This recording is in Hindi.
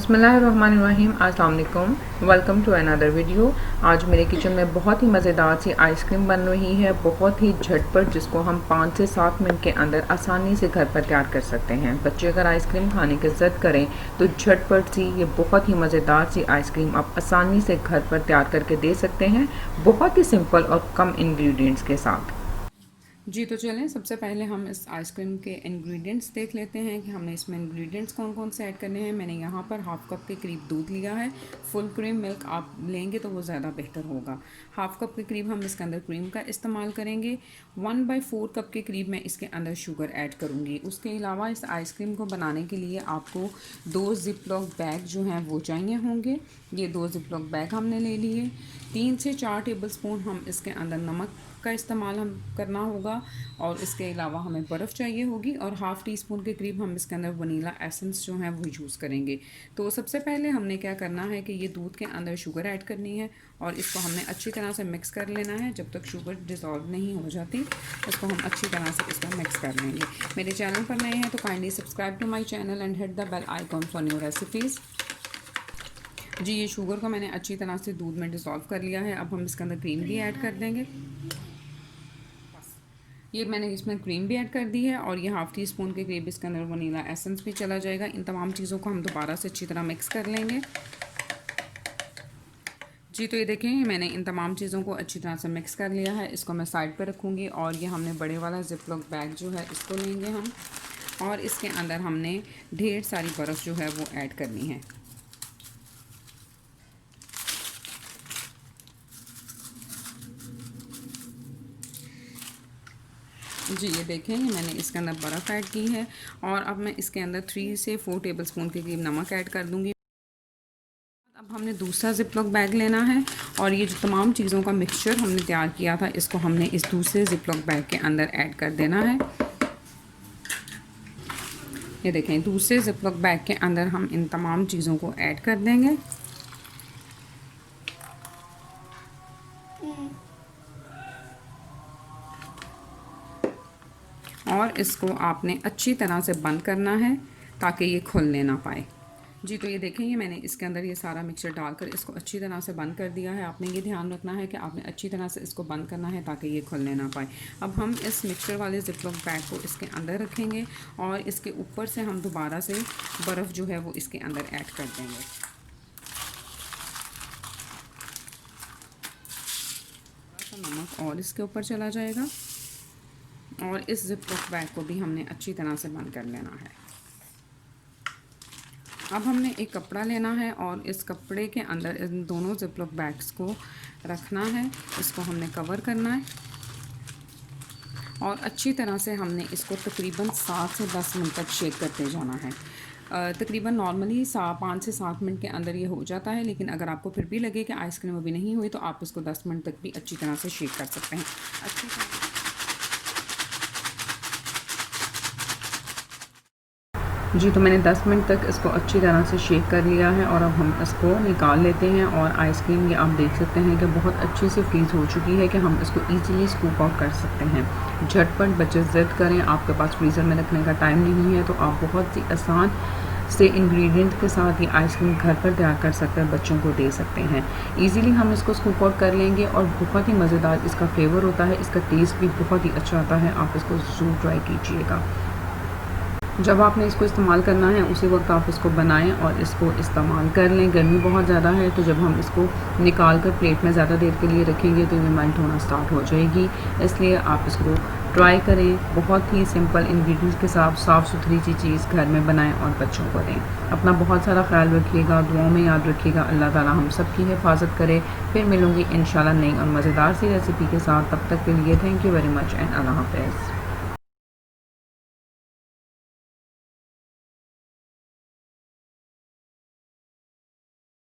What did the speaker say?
बिस्मिल्लाहिर्रहमानिर्रहीम। अस्सलाम वालेकुम। Welcome to another video. आज मेरे किचन में बहुत ही मज़ेदार सी आइसक्रीम बन रही है, बहुत ही झटपट, जिसको हम 5 से 7 मिनट के अंदर आसानी से घर पर तैयार कर सकते हैं। बच्चे अगर आइसक्रीम खाने की ज़िद करें तो झटपट सी ये बहुत ही मज़ेदार सी आइसक्रीम आप आसानी से घर पर तैयार करके दे सकते हैं, बहुत ही सिंपल और कम इंग्रेडिएंट्स के साथ। जी तो चलें, सबसे पहले हम इस आइसक्रीम के इंग्रेडिएंट्स देख लेते हैं कि हमने इसमें इंग्रेडिएंट्स कौन कौन से ऐड करने हैं। मैंने यहाँ पर हाफ़ कप के करीब दूध लिया है। फुल क्रीम मिल्क आप लेंगे तो वो ज़्यादा बेहतर होगा। हाफ़ कप के करीब हम इसके अंदर क्रीम का इस्तेमाल करेंगे। 1/4 कप के करीब मैं इसके अंदर शुगर ऐड करूँगी। उसके अलावा इस आइसक्रीम को बनाने के लिए आपको 2 ज़िप-लॉक बैग जो हैं वो चाहिए होंगे। ये 2 ज़िप-लॉक बैग हमने ले लिए। 3 से 4 टेबलस्पून हम इसके अंदर नमक का इस्तेमाल हम करना होगा और इसके अलावा हमें बर्फ़ चाहिए होगी और हाफ़ टी स्पून के करीब हम इसके अंदर वनीला एसेंस जो है वो यूज़ करेंगे। तो सबसे पहले हमने क्या करना है कि ये दूध के अंदर शुगर ऐड करनी है और इसको हमने अच्छी तरह से मिक्स कर लेना है। जब तक शुगर डिज़ोल्व नहीं हो जाती इसको हम अच्छी तरह से इसको मिक्स कर लेंगे। मेरे चैनल पर नए हैं तो kindly subscribe to my channel and hit the bell icon for new recipes. जी, ये शुगर को मैंने अच्छी तरह से दूध में डिज़ोल्व कर लिया है। अब हम इसके अंदर क्रीम भी ऐड कर देंगे। ये मैंने इसमें क्रीम भी ऐड कर दी है और ये हाफ़ टी स्पून के करीब इसके अंदर वनीला एसेंस भी चला जाएगा। इन तमाम चीज़ों को हम दोबारा से अच्छी तरह मिक्स कर लेंगे। जी तो ये देखें, मैंने इन तमाम चीज़ों को अच्छी तरह से मिक्स कर लिया है। इसको मैं साइड पे रखूँगी और ये हमने बड़े वाला ज़िप-लॉक बैग जो है इसको लेंगे हम और इसके अंदर हमने ढेर सारी बर्फ़ जो है वो ऐड करनी है। जी ये देखें, मैंने इसके अंदर बर्फ़ ऐड की है और अब मैं इसके अंदर 3 से 4 टेबलस्पून के करीब नमक ऐड कर दूँगी। अब हमने दूसरा ज़िप-लॉक बैग लेना है और ये जो तमाम चीज़ों का मिक्सचर हमने तैयार किया था इसको हमने इस दूसरे ज़िप-लॉक बैग के अंदर ऐड कर देना है। ये देखें, दूसरे ज़िप-लॉक बैग के अंदर हम इन तमाम चीज़ों को ऐड कर देंगे। और इसको आपने अच्छी तरह से बंद करना है ताकि ये खुलने ना पाए। जी तो ये देखें, ये मैंने इसके अंदर ये सारा मिक्सचर डालकर इसको अच्छी तरह से बंद कर दिया है। आपने ये ध्यान रखना है कि आपने अच्छी तरह से इसको बंद करना है ताकि ये खुलने ना पाए। अब हम इस मिक्सचर वाले ज़िप-लॉक बैग को इसके अंदर रखेंगे और इसके ऊपर से हम दोबारा से बर्फ़ जो है वो इसके अंदर ऐड कर देंगे। नमक और इसके ऊपर चला जाएगा और इस ज़िप-लॉक बैग को भी हमने अच्छी तरह से बंद कर लेना है। अब हमने एक कपड़ा लेना है और इस कपड़े के अंदर इन दोनों ज़िप-लॉक बैग्स को रखना है। इसको हमने कवर करना है और अच्छी तरह से हमने इसको तकरीबन 7 से 10 मिनट तक शेक करते जाना है। तकरीबन नॉर्मली 5 से 7 मिनट के अंदर ये हो जाता है, लेकिन अगर आपको फिर भी लगे कि आइसक्रीम अभी नहीं हुई तो आप इसको 10 मिनट तक भी अच्छी तरह से शेक कर सकते हैं। अच्छी तरह जी तो मैंने 10 मिनट तक इसको अच्छी तरह से शेक कर लिया है और अब हम इसको निकाल लेते हैं और आइसक्रीम ये आप देख सकते हैं कि बहुत अच्छी से फ्रीज़ हो चुकी है कि हम इसको इजीली स्कूप आउट कर सकते हैं। झटपट बच्चे ज़िद करें, आपके पास फ्रीज़र में रखने का टाइम नहीं है तो आप बहुत ही आसान से इंग्रेडिएंट के साथ ये आइसक्रीम घर पर तैयार कर सकते हैं, बच्चों को दे सकते हैं। ईज़िली हम इसको स्कूप आउट कर लेंगे और बहुत ही मज़ेदार इसका फ्लेवर होता है, इसका टेस्ट भी बहुत ही अच्छा आता है। आप इसको ज़रूर ट्राई कीजिएगा। जब आपने इसको इस्तेमाल करना है उसी वक्त आप इसको बनाएं और इसको इस्तेमाल कर लें। गर्मी बहुत ज़्यादा है तो जब हम इसको निकाल कर प्लेट में ज़्यादा देर के लिए रखेंगे तो ये मेल्ट होना स्टार्ट हो जाएगी, इसलिए आप इसको ट्राई करें। बहुत ही सिंपल इंग्रेडिएंट्स के साथ साफ़ सुथरी सी चीज़ घर में बनाएं और बच्चों को दें। अपना बहुत सारा ख्याल रखिएगा, दुआओं में याद रखिएगा। अल्लाह ताला हम सब की हिफाजत करे। फिर मिलूँगी इंशाल्लाह नई और मज़ेदार सी रेसिपी के साथ। तब तक के लिए thank you very much and अल्लाह हाफ़िज़।